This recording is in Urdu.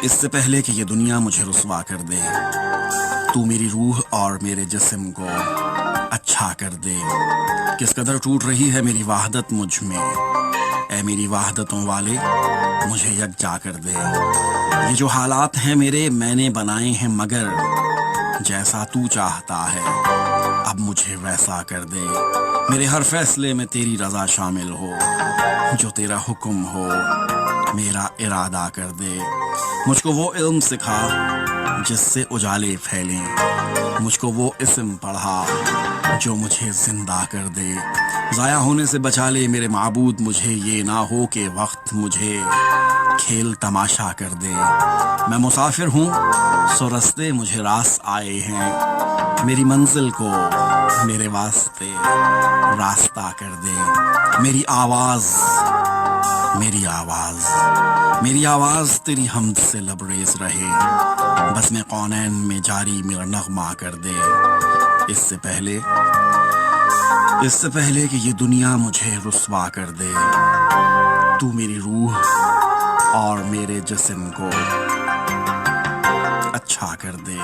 اس سے پہلے کہ یہ دنیا مجھے رسوا کر دے، تو میری روح اور میرے جسم کو اچھا کر دے۔ کس قدر ٹوٹ رہی ہے میری وحدت مجھ میں، اے میری وحدتوں والے مجھے یکجا کر دے۔ یہ جو حالات ہیں میرے میں نے بنائے ہیں، مگر جیسا تو چاہتا ہے اب مجھے ویسا کر دے۔ میرے ہر فیصلے میں تیری رضا شامل ہو، جو تیرا حکم ہو میرا ارادہ کر دے۔ مجھ کو وہ علم سکھا جس سے اجالے پھیلیں، مجھ کو وہ اسم پڑھا جو مجھے زندہ کر دے۔ ضائع ہونے سے بچا لے میرے معبود، مجھے یہ نہ ہو کہ وقت مجھے کھیل تماشا کر دے۔ میں مسافر ہوں سو رستے مجھے راس آئے ہیں، میری منزل کو میرے واسطے راستہ کر دے۔ میری آواز تیری حمد سے لبریز رہے، بس میں کونین میں جاری میرا نغمہ کر دے۔ اس سے پہلے کہ یہ دنیا مجھے رسوا کر دے، تو میری روح اور میرے جسم کو اچھا کر دے۔